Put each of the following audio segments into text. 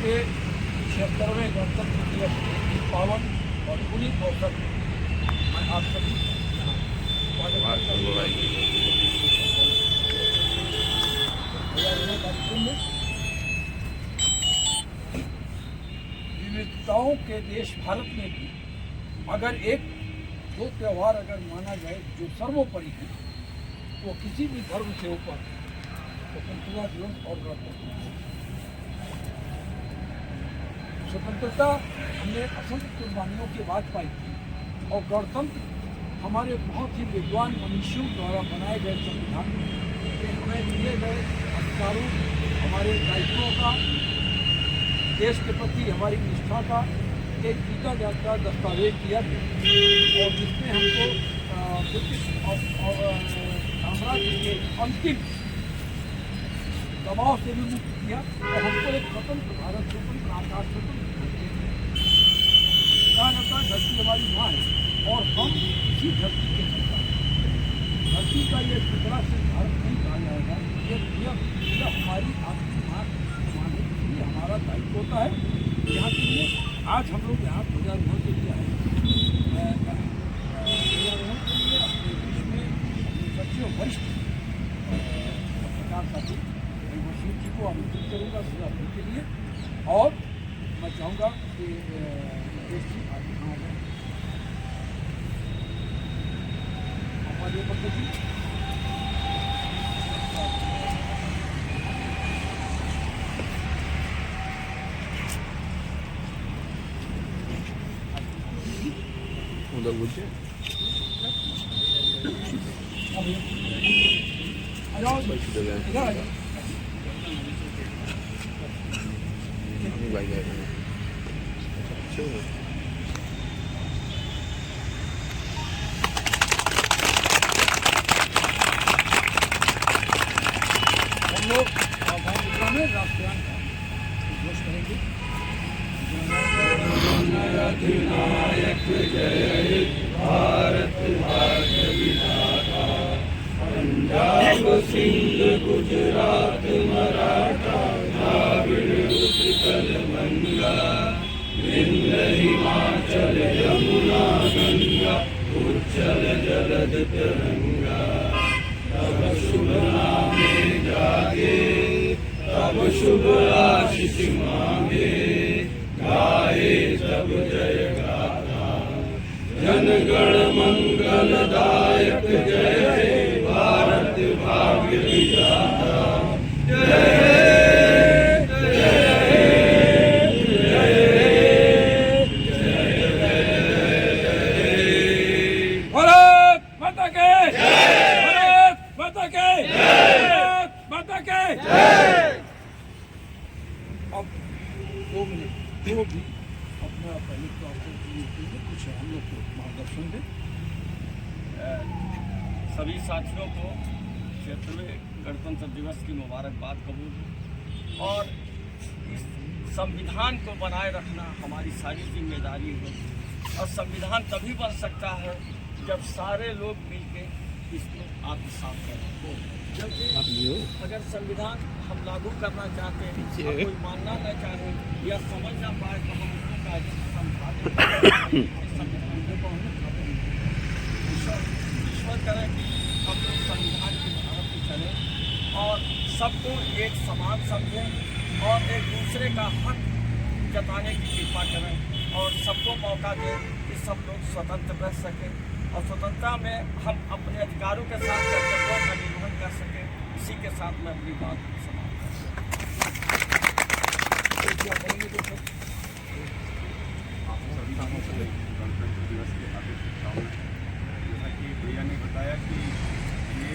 के 76वें गणतंत्र दिवस की पावन और पुनीत अवसर पर मैं आप सभी कार्यक्रम में विविधताओं के देश भारत में भी अगर एक दो त्यौहार अगर माना जाए जो सर्वोपरि है तो किसी भी धर्म से ऊपर स्वतंत्रता दिवस और गणतंत्र दिवस। स्वतंत्रता हमने असंख्य कुर्बानियों की बात पाई और गणतंत्र हमारे बहुत ही विद्वान मनुष्यों द्वारा बनाए गए संविधान के हमें दिए गए अधिकारों, हमारे दायित्वों का, देश के प्रति हमारी निष्ठा का एक जीता जाता दस्तावेज दिया गया और जिसमें हमको ब्रिटिश साम्राज्य के अंतिम दबाव से भी मुक्त किया और हमको एक स्वतंत्र भारत, स्वतंत्र आकाश, स्वतंत्र धरती हमारी माँ है और हम इसी धरती के संतान। धरती का ये टुकड़ा से भारत नहीं कहा जाएगा, यह हमारी आपकी माँ माने, इसलिए हमारा दायित्व होता है यहाँ के लिए। आज हम लोग यहाँ ध्वजारोहण के लिए आए, ध्वजारोहण के लिए अपने देश में अपने सबसे वरिष्ठ पत्रकार साथी बशीर जी को आमंत्रित करूँगा ध्वजारोहण के लिए और मैं चाहूँगा कि देश जी आप यहाँ आ जाए। हमारे पत्र जी उधर बोलते हैं हम लोग मुद्रा में राष्ट्रगान का घोष करेंगे। जननायक जय भारत भाग्य विधाता, पंजाब सिंध गुजरात मराठा द्राविड़ उत्कल बंगा, विंध्य हिमाचल यमुना गंगा, उच्चल जलद तरंगा। तब शुभ नामे जागे, तब शुभ आशीष मांगे, गाए तब जय गाथा, जनगण मंगलदायक जय हे भारत भाग्य विधाता। जय भारत माता के भारत माता के भारत माता के। अब 2 मिनट जो भी अपना पहले तो कुछ हम लोग को मार्गदर्शन दें। सभी साथियों को 76वें गणतंत्र दिवस की मुबारकबाद कबूल और इस संविधान को बनाए रखना हमारी सारी जिम्मेदारी है और संविधान तभी बन सकता है जब सारे लोग मिलकर इसको आत्मसात करें। जबकि अगर संविधान हम लागू करना चाहते हैं और कोई मानना न चाहे या समझ ना पाए तो हम उसको कायदे से समझा दें। संविधान को हम ईश्वर करें कि हम लोग संविधान के भारत में चलें और सबको एक समान समझें और एक दूसरे का हक जताने की कृपा करें और सबको मौका दें कि सब लोग स्वतंत्र रह सकें और स्वतंत्रता में हम अपने अधिकारों के साथ कर्तव्यों का निर्वहन कर सकें। इसी के साथ मैं अपनी बात समाप्त करता हूँ। गणतंत्र दिवस की हार्दिक शुभकामनाएं। जैसा कि भैया ने बताया कि ये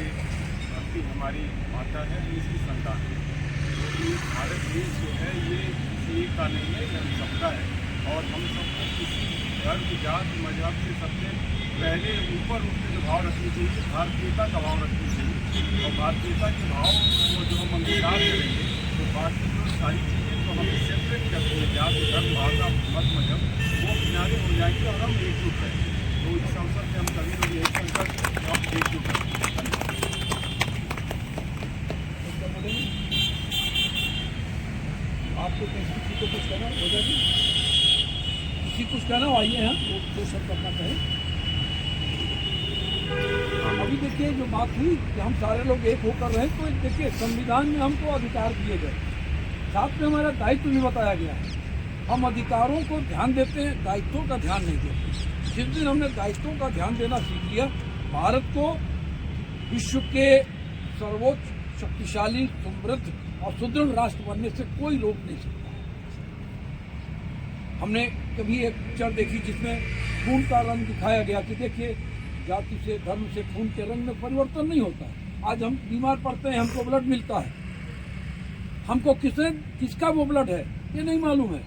धरती हमारी माता है, इसकी संतान है। तो ये भारत देश जो है ये किसी एक का नहीं है, ये हम सबका है और हम सबको किसी धर्म जात मजहब से सबसे पहले ऊपर उठने जो भाव रखनी चाहिए, भारतीयता का भाव रखनी चाहिए और भारतीयता के भाव को जो हम अंगीकार करेंगे तो बाकी जो सारी चीज़ें तो हमें सेपरेट करते हैं, जात धर्म भाषा मत मजहब वो किनारे हो जाएंगे और हम एकजुट रहेंगे। तो इस अवसर से हम सभी लोग यही संकल्प हम एकजुट रहेंगे। आपको किसी को कुछ कहना हो जाएगी, किसी कुछ कहना हो, आइए यहाँ दो शब्द अपना कहें। अभी देखिए जो बात हुई कि हम सारे लोग एक होकर रहे, तो देखिए संविधान में हमको अधिकार दिए गए, साथ में हमारा दायित्व भी बताया गया है। हम अधिकारों को ध्यान देते हैं, दायित्वों का ध्यान नहीं देते। जिस दिन हमने दायित्वों का ध्यान देना सीख लिया, भारत को विश्व के सर्वोच्च, शक्तिशाली, समृद्ध और सुदृढ़ राष्ट्र बनने से कोई रोक नहीं सकता। हमने कभी एक पिक्चर देखी जिसमें खून का रंग दिखाया गया कि देखिए जाति से, धर्म से खून के रंग में परिवर्तन नहीं होता है। आज हम बीमार पड़ते हैं, हमको ब्लड मिलता है, हमको किसका वो ब्लड है ये नहीं मालूम है।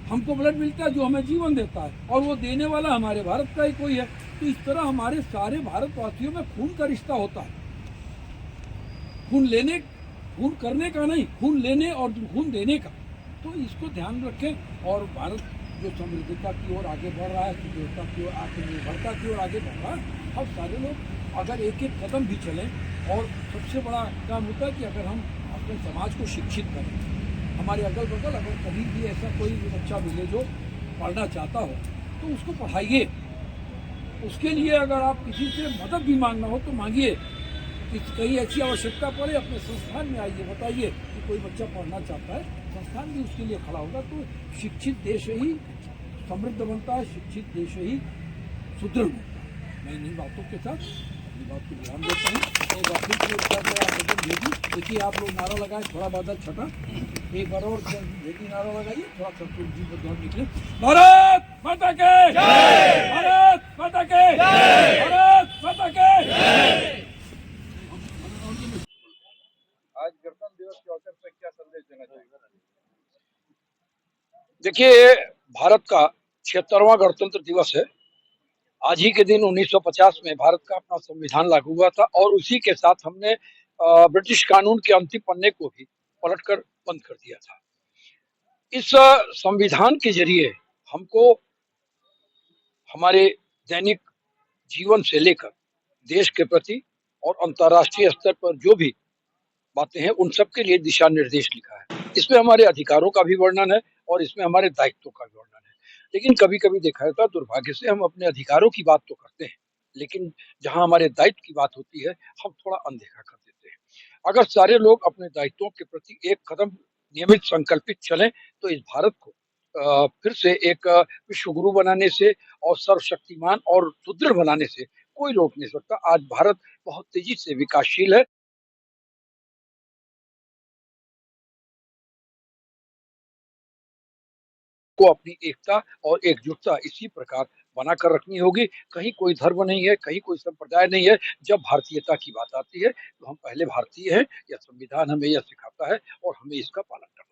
हमको ब्लड मिलता है जो हमें जीवन देता है, और वो देने वाला हमारे भारत का ही कोई है। तो इस तरह हमारे सारे भारतवासियों में खून का रिश्ता होता है। खून करने का नहीं, खून लेने और खून देने का। तो इसको ध्यान रखें। और भारत जो समृद्धता की ओर आगे बढ़ रहा है, सुदृढ़ता की ओर, आत्मनिर्भरता की ओर आगे बढ़ रहा है, अब सारे लोग अगर एक एक कदम भी चलें, और सबसे बड़ा काम होता है कि अगर हम अपने समाज को शिक्षित करें, हमारे अगल बगल अगर कभी भी ऐसा कोई बच्चा मिले जो पढ़ना चाहता हो तो उसको पढ़ाइए। उसके लिए अगर आप किसी से मदद भी मांगना हो तो मांगिए। कहीं ऐसी आवश्यकता पड़े, अपने संस्थान में आइए, बताइए कि कोई बच्चा पढ़ना चाहता है, संस्थान भी उसके लिए खड़ा होगा। तो शिक्षित देश ही समृद्ध बनता है, शिक्षित देश ही सुदृढ़ बनता है। मैं इन्हीं बातों के साथ ये बात को ध्यान देता हूँ। एक बार फिर भेजी, देखिए आप लोग नारा लगाए, थोड़ा बादल छटा, एक बार और भेजी नारा लगाइए, थोड़ा सा जी बदौर निकले। भारत माता के जय, भारत माता के जय, भारत माता के जय। आज गणतंत्र दिवस के अवसर पर क्या संदेश देना चाहिए? देखिए, भारत का 76वां गणतंत्र दिवस है। आज ही के दिन 1950 में भारत का अपना संविधान लागू हुआ था, और उसी के साथ हमने ब्रिटिश कानून के अंतिम पन्ने को भी पलटकर बंद कर दिया था। इस संविधान के जरिए हमको हमारे दैनिक जीवन से लेकर देश के प्रति और अंतर्राष्ट्रीय स्तर पर जो भी बातें हैं, उन सब के लिए दिशा निर्देश लिखा है। इसमें हमारे अधिकारों का भी वर्णन है और इसमें हमारे दायित्वों का भी वर्णन है। लेकिन कभी कभी देखा जाता है, दुर्भाग्य से हम अपने अधिकारों की बात तो करते हैं, लेकिन जहां हमारे दायित्व की बात होती है, हम थोड़ा अनदेखा कर देते हैं। अगर सारे लोग अपने दायित्वों के प्रति एक कदम नियमित संकल्पित चलें, तो इस भारत को फिर से एक विश्व गुरु बनाने से और सर्वशक्तिमान और सुदृढ़ बनाने से कोई रोक नहीं सकता। आज भारत बहुत तेजी से विकासशील है। को अपनी एकता और एकजुटता इसी प्रकार बनाकर रखनी होगी। कहीं कोई धर्म नहीं है, कहीं कोई संप्रदाय नहीं है। जब भारतीयता की बात आती है तो हम पहले भारतीय हैं, यह संविधान हमें यह सिखाता है और हमें इसका पालन करना